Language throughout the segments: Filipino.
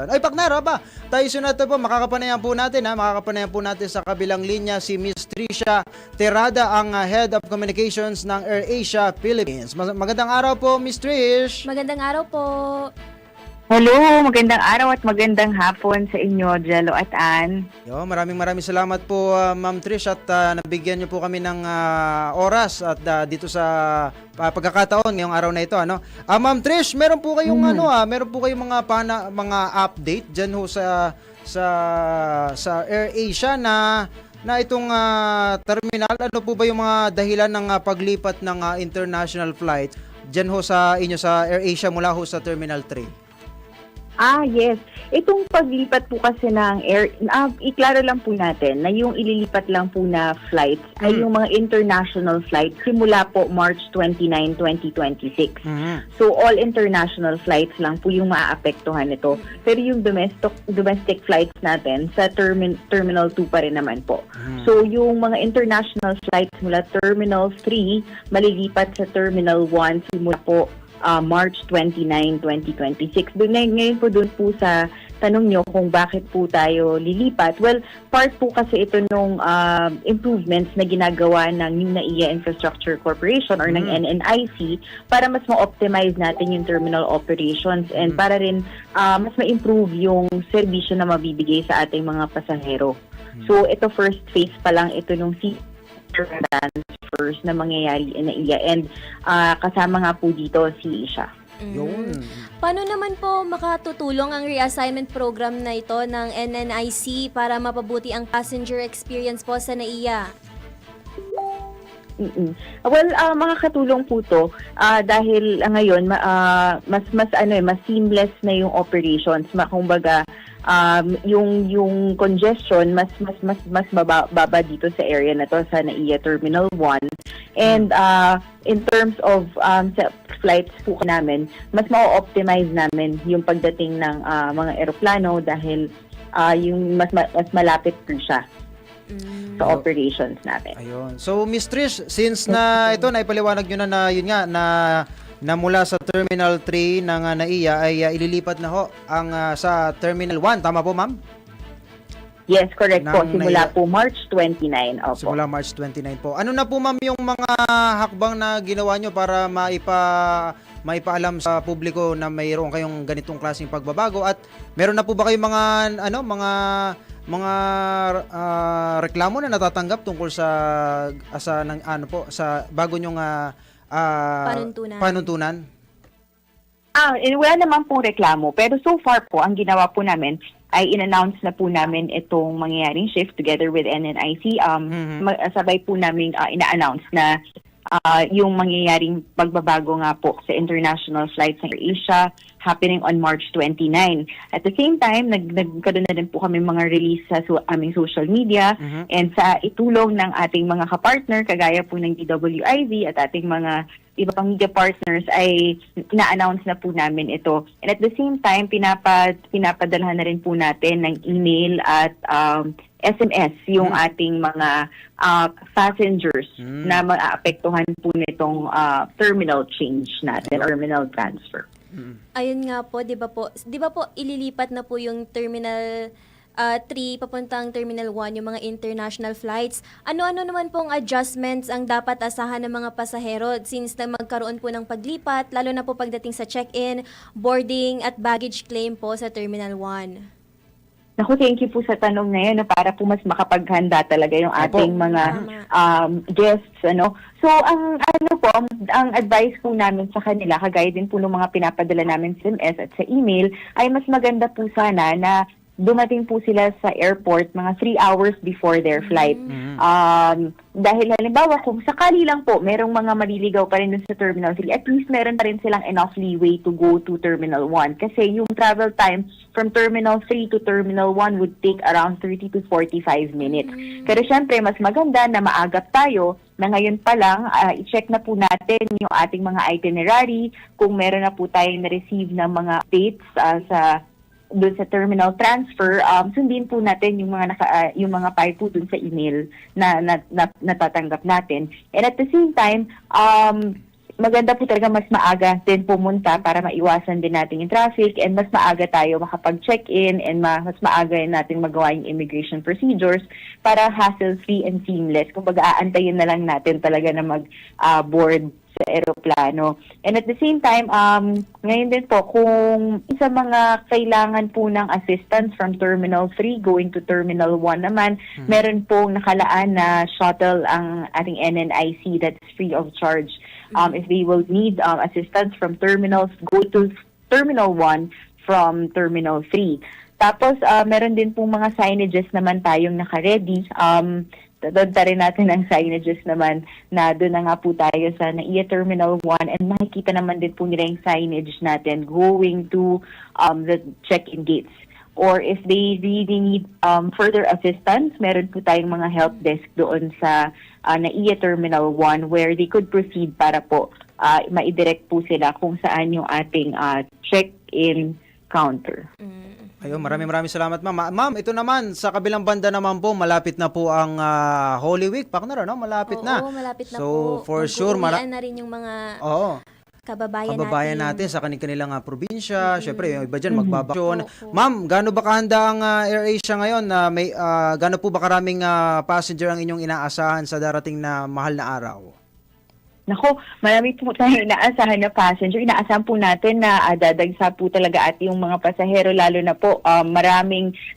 Ayan. Ay, partner, ba? Tayo sunod po, makakapanayan po natin, makakapanayan po natin sa kabilang linya si Miss Tricia Terada, ang Head of Communications ng AirAsia Philippines. Magandang araw po, Miss Trish. Magandang araw po. Hello, magandang araw at magandang hapon sa inyo, Jello at Ann. Maraming salamat po, Ma'am Trish, at nabigyan niyo po kami ng oras at dito sa pagkakataon ngayong araw na ito, ano. Ma'am Trish, meron po kayong meron po kayong mga update diyan ho sa AirAsia na itong terminal. Ano po ba yung mga dahilan ng paglipat ng international flight diyan ho sa inyo sa AirAsia mula ho sa Terminal 3? Yes. Itong paglipat po kasi ng iklaro lang po natin na yung ililipat lang po na flights ay yung mga international flights simula po March 29, 2026. So all international flights lang po yung maaapektuhan nito. Pero yung domestic flights natin sa Terminal 2 pa rin naman po. So yung mga international flights mula Terminal 3 malilipat sa Terminal 1 simula po March 29, 2026. Ngayon po doon po sa tanong nyo kung bakit po tayo lilipat. Well, part po kasi ito nung improvements na ginagawa ng NAIA Infrastructure Corporation or ng NNIC para mas ma-optimize natin yung terminal operations and para rin mas ma-improve yung serbisyo na mabibigay sa ating mga pasahero. So ito first phase pa lang ito nung transfers na mangyayari na iya and kasama nga po dito si Isha. Yun. Paano naman po makatutulong ang reassignment program na ito ng NNIC para mapabuti ang passenger experience po sa NAIA? Well, makakatulong po to dahil ngayon mas seamless na yung operations. Kumbaga yung congestion mas baba dito sa area na to sa NAIA Terminal 1 and in terms of flights po namin mas ma-optimize namin yung pagdating ng mga eroplano dahil yung mas malapit po siya sa operations natin. Ayun. So Miss Trish, since na ito naipaliwanag niyo na yun nga na mula sa Terminal 3 ng NAIA ay ililipat na ho ang sa Terminal 1. Tama po, ma'am? Yes, correct po. Simula po March 29. Opo. Simula March 29 po. Ano na po, ma'am, yung mga hakbang na ginawa nyo para maipaalam sa publiko na mayroon kayong ganitong klaseng pagbabago at meron na po ba kayong mga reklamo na natatanggap tungkol sa bago nyong panuntunan? Wala naman pong reklamo. Pero so far po, ang ginawa po namin ay in-announce na po namin itong mangyayaring shift together with NNIC. Sabay po namin ina-announce na yung mangyayaring pagbabago nga po sa international flights ng AirAsia happening on March 29. At the same time, nagkaroon na din po kami mga release sa aming social media and sa itulong ng ating mga kapartner, kagaya po ng DWIZ at ating mga iba pang media partners ay na-announce na po namin ito. And at the same time, pinapadalhan na rin po natin ng email at SMS yung ating mga passengers na maaapektuhan po nitong terminal change natin, terminal transfer. Ayun nga po, 'di ba po ililipat na po yung Terminal 3 papuntang Terminal 1 yung mga international flights. Ano-ano naman pong adjustments ang dapat asahan ng mga pasahero since na magkaroon po ng paglipat, lalo na po pagdating sa check-in, boarding at baggage claim po sa Terminal 1? Naku, thank you po sa tanong na yun para po mas makapaghanda talaga yung ating mga guests. So, ang advice po namin sa kanila, kagaya din po ng mga pinapadala namin sa SMS at sa email, ay mas maganda po sana na dumating po sila sa airport mga 3 hours before their flight. Dahil halimbawa, kung sakali lang po, merong mga maliligaw pa rin dun sa Terminal 3, at least meron pa rin silang enough leeway to go to Terminal 1. Kasi yung travel time from Terminal 3 to Terminal 1 would take around 30 to 45 minutes. Pero syempre, mas maganda na maagap tayo na ngayon pa lang, i-check na po natin yung ating mga itinerary, kung meron na po tayong na-receive ng mga updates doon sa terminal transfer, sundin po natin yung mga file po doon sa email na natatanggap natin. And at the same time, maganda po talaga mas maaga din pumunta para maiwasan din natin yung traffic and mas maaga tayo makapag-check-in and mas maaga natin magawa yung immigration procedures para hassle-free and seamless. Kung aantayin na lang natin talaga na mag-board sa aeroplano. And at the same time, ngayon din po, kung sa mga kailangan po ng assistance from Terminal 3 going to Terminal 1 naman, meron pong nakalaan na shuttle ang ating NNIC that's free of charge. If they will need assistance from terminals, go to Terminal 1 from Terminal 3. Tapos, meron din pong mga signages naman tayong naka-ready. Dadagda rin natin ang signages naman na doon na nga po tayo sa NAIA Terminal 1 and makikita naman din po nila yung signage natin going to the check-in gates. Or if they really need further assistance, meron po tayong mga help desk doon sa NAIA Terminal 1 where they could proceed para po maidirect po sila kung saan yung ating check-in counter. Ayun, maraming salamat, ma'am. Ma'am, ito naman, sa kabilang banda naman po, malapit na po ang Holy Week. Paknaro, no? Malapit na. Oo, malapit na po. So, for sure, Mag-uuwian na rin yung mga kababayan natin sa kanilang probinsya. Syempre, yung iba dyan magbabakasyon. Opo. Ma'am, gaano ba kahanda ang AirAsia ngayon? May gaano po ba karaming passenger ang inyong inaasahan sa darating na mahal na araw? Nako, marami po tayong inaasahan na passenger. Inaasahan po natin na dadagsa po talaga at yung mga pasahero, lalo na po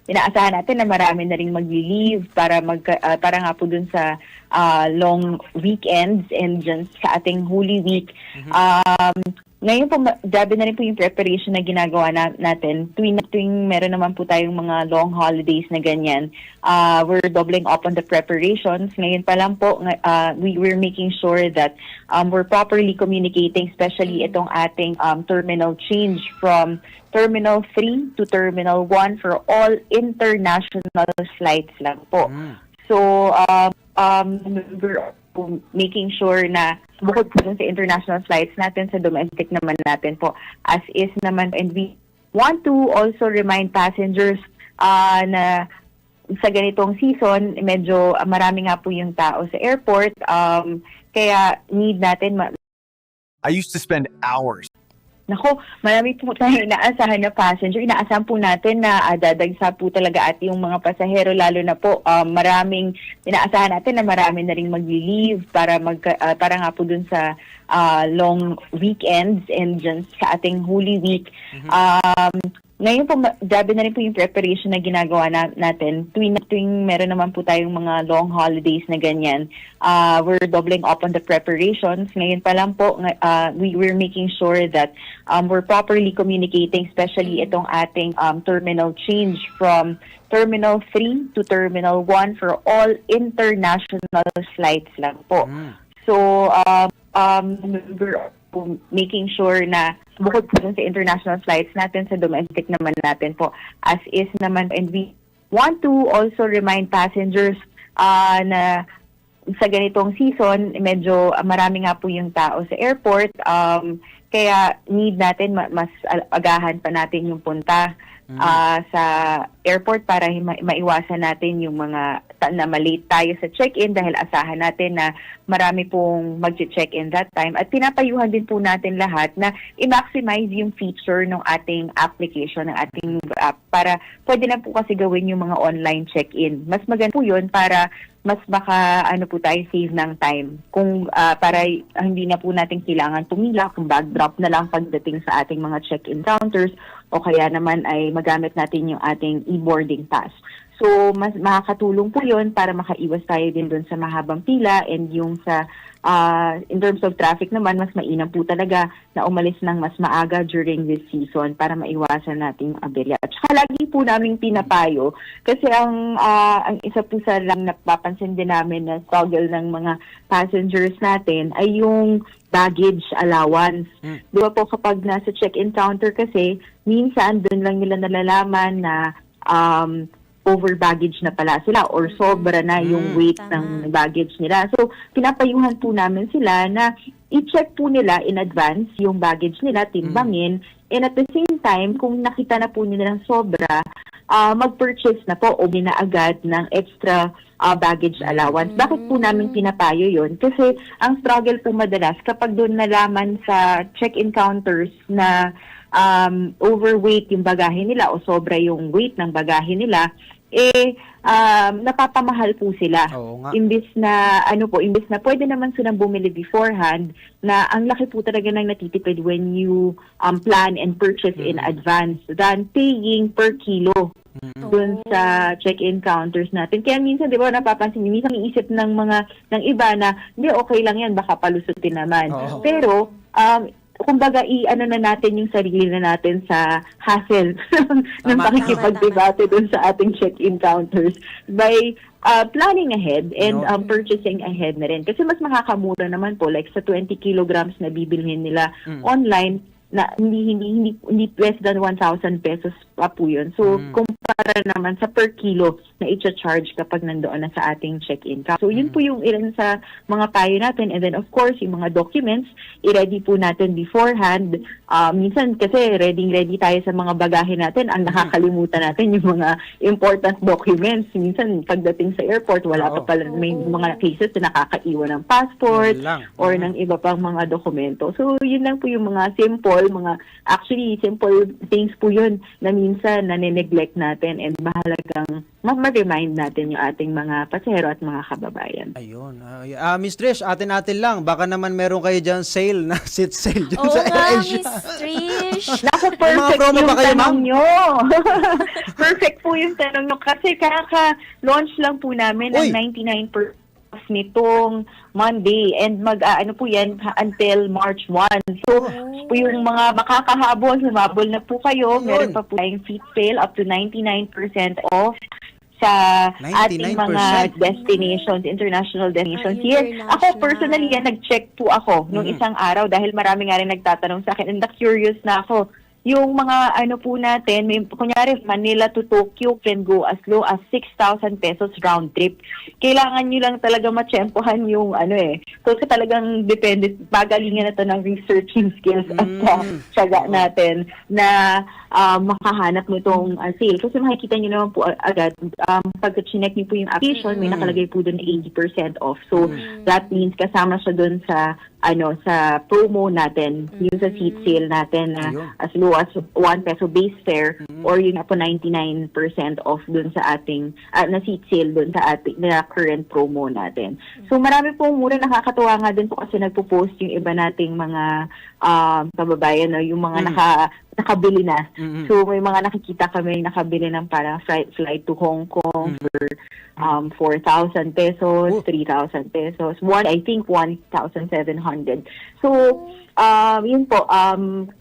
inaasahan natin na marami na rin mag-leave para nga po dun sa long weekends and dyan sa ating Holy Week. Ngayon po, grabe na rin po yung preparation na ginagawa natin. Tuwing meron naman po tayong mga long holidays na ganyan, we're doubling up on the preparations. Ngayon pa lang po, we're making sure that we're properly communicating, especially itong ating terminal change from Terminal 3 to Terminal 1 for all international flights lang po. So, we're making sure na bukod po sa international flights natin, sa domestic naman natin po as is naman. And we want to also remind passengers na sa ganitong season, medyo marami nga po yung tao sa airport. Kaya need natin I used to spend hours. Nako, marami po tayong inaasahan na passenger. Inaasahan po natin na dadagsa po talaga at yung mga pasahero, lalo na po inaasahan natin na marami na rin mag-leave para nga po dun sa long weekends and dyan sa ating Holy Week. Ngayon po, grabe na rin po yung preparation na ginagawa natin. Tuwing meron naman po tayong mga long holidays na ganyan, we're doubling up on the preparations. Ngayon pa lang po, we're making sure that we're properly communicating, especially itong ating terminal change from Terminal 3 to Terminal 1 for all international flights lang po. So, we're making sure na bukod po sa international flights natin, sa domestic naman natin po as is naman. And we want to also remind passengers na sa ganitong season, medyo marami nga po yung tao sa airport. Kaya need natin mas agahan pa natin yung punta sa airport para maiwasan natin yung mga na malate tayo sa check-in dahil asahan natin na marami pong mag-check-in that time. At pinapayuhan din po natin lahat na i-maximize yung feature ng ating application, ng ating app para pwede na po kasi gawin yung mga online check-in. Mas maganda po yun para mas po tayo save ng time. Kung para hindi na po natin kailangan pumila, kung bag drop na lang pagdating sa ating mga check-in counters o kaya naman ay magamit natin yung ating e-boarding pass. So, mas makakatulong po yun para makaiwas tayo din doon sa mahabang pila and yung sa in terms of traffic naman, mas mainam po talaga na umalis ng mas maaga during this season para maiwasan natin yung aberya. At saka lagi po namin pinapayo kasi ang isa po sa lang napapansin din namin na struggle ng mga passengers natin ay yung baggage allowance. Di ba po kapag nasa check-in counter kasi, minsan doon lang nila nalalaman na over baggage na pala sila or sobra na yung weight ng baggage nila. So, pinapayuhan po namin sila na i-check po nila in advance yung baggage nila, timbangin, and at the same time, kung nakita na po nila ng sobra, mag-purchase na po o na agad ng extra baggage allowance. Bakit po namin pinapayo yun? Kasi ang struggle po madalas kapag doon nalaman sa check-in counters na overweight yung bagahe nila o sobra yung weight ng bagahe nila, napapamahal po sila. Oo nga. Imbis na pwede naman silang bumili beforehand, na ang laki po talaga ng natitipid when you plan and purchase in advance than paying per kilo doon sa check-in counters natin. Kaya minsan, di ba, napapansin niyo, minsan iisip ng iba na, hindi, okay lang yan, baka palusutin naman. Oo. Pero, kumbaga, i-ano na natin yung sarili na natin sa hassle ng Tama. pakikipagdebate doon sa ating check-in counters by planning ahead and No. purchasing ahead na rin. Kasi mas makakamura naman po, like sa 20 kilograms na bibilhin nila online, na hindi less than 1,000 pesos pa po yun. So, kumpara naman sa per kilo na i-charge kapag nandoon na sa ating check-in. So, yun po yung ilan sa mga payo natin. And then, of course, yung mga documents, i-ready po natin beforehand. Minsan kasi ready tayo sa mga bagahe natin. Ang nakakalimutan natin yung mga important documents. Minsan, pagdating sa airport, wala Oo. pa pala, may mga cases na nakakaiwan ng passport Yun lang. or ng iba pang mga dokumento. So, yun lang po yung mga simple things po yun na minsan nane-neglect natin and mahalagang ma-remind natin yung ating mga pasahero at mga kababayan. Ayun. Miss Trish, atin-atin lang. Baka naman meron kayo dyan sale na seat sale dyan Oo sa nga, AirAsia. Miss Trish. Naku, May mga perfect promo yung ba kayo, tanong ma'am? nyo. Perfect po yung tanong nyo. Kasi kaka-launch lang po namin Uy! ng 99% off nitong Monday and ano po yan until March 1. So, po yung mga makakahabol, humabol na po kayo. Ayun. Meron pa po tayong seat sale up to 99% off sa ating 99%? mga destinations, international destinations here. Ako personally, nag-check po ako nung isang araw dahil marami nga rin nagtatanong sa akin and na-curious na ako. Yung mga ano po natin, kunyari Manila to Tokyo can go as low as 6,000 pesos round trip. Kailangan nyo lang talaga matsyempohan yung So talagang depende, pagalingan na to ng researching skills at tiyaga natin na makahanap nitong sale. Kasi makikita nyo naman po agad, pag chinek nyo po yung application, may nakalagay po doon 80% off. So that means kasama siya doon sa sa promo natin, yung sa seat sale natin na Ayun. as low as 1 peso base fare or yung na po 99% off dun sa ating na seat sale dun sa ating na current promo natin. So marami pong mura, nakakatuwa nga din po kasi nagpo-post yung iba nating mga kababayan, yung mga nakabili na. So may mga nakikita kami nakabili ng parang flight to Hong Kong for 4,000 pesos, 3,000 pesos. I think 1,700. So, yun po,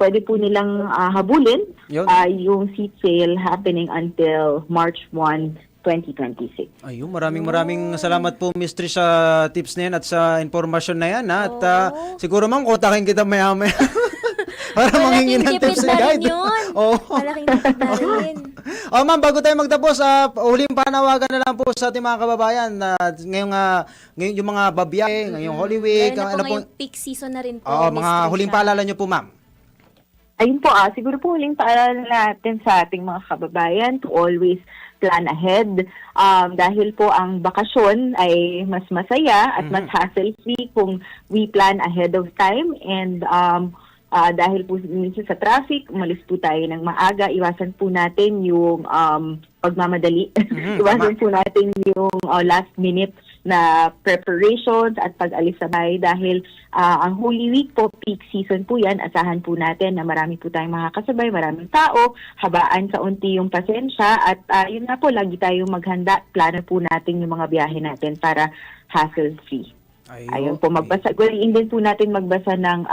pwede po nilang habulin Yun. yung seat sale happening until March 1, 2026. Ayun, maraming salamat po, Miss Trish, sa tips na yan at sa informasyon na yan. At siguro, ma'am, kontakin kita maya-maya. Para manghingi ng tips and guide. Oo. Malaking tipid na rin. Ma'am, bago tayo magtapos, huling panawagan na lang po sa ating mga kababayan na ngayon yung mga babiyahe, ngayong Holy Week, Lalo na po ngayong peak season na rin po. Oo, Miss mga Trisha. huling paalala nyo po, ma'am. Ayun po, siguro po huling paalala natin sa ating mga kababayan to always plan ahead. Dahil po ang bakasyon ay mas masaya at mas hassle-free kung we plan ahead of time and dahil po minsan sa traffic, umalis po tayo ng maaga, iwasan po natin yung pagmamadali. Iwasan po natin yung last minute na preparations at pag-alis sa bahay dahil ang Holy Week po, peak season po yan, asahan po natin na marami po tayong makakasabay, maraming tao, habaan sa unti yung pasensya at yun na po, lagi tayong maghanda, plano po natin yung mga biyahe natin para hassle-free. Ayun po, gawin din po natin magbasa ng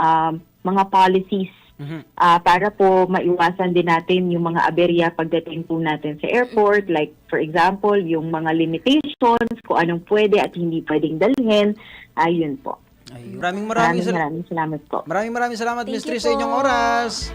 mga policies para po maiwasan din natin yung mga aberya pagdating po natin sa airport. Like, for example, yung mga limitations, kung anong pwede at hindi pwedeng dalhin. Ayun po. Maraming Maraming salamat po. Maraming salamat, Thank Miss you Trish, sa inyong po. oras.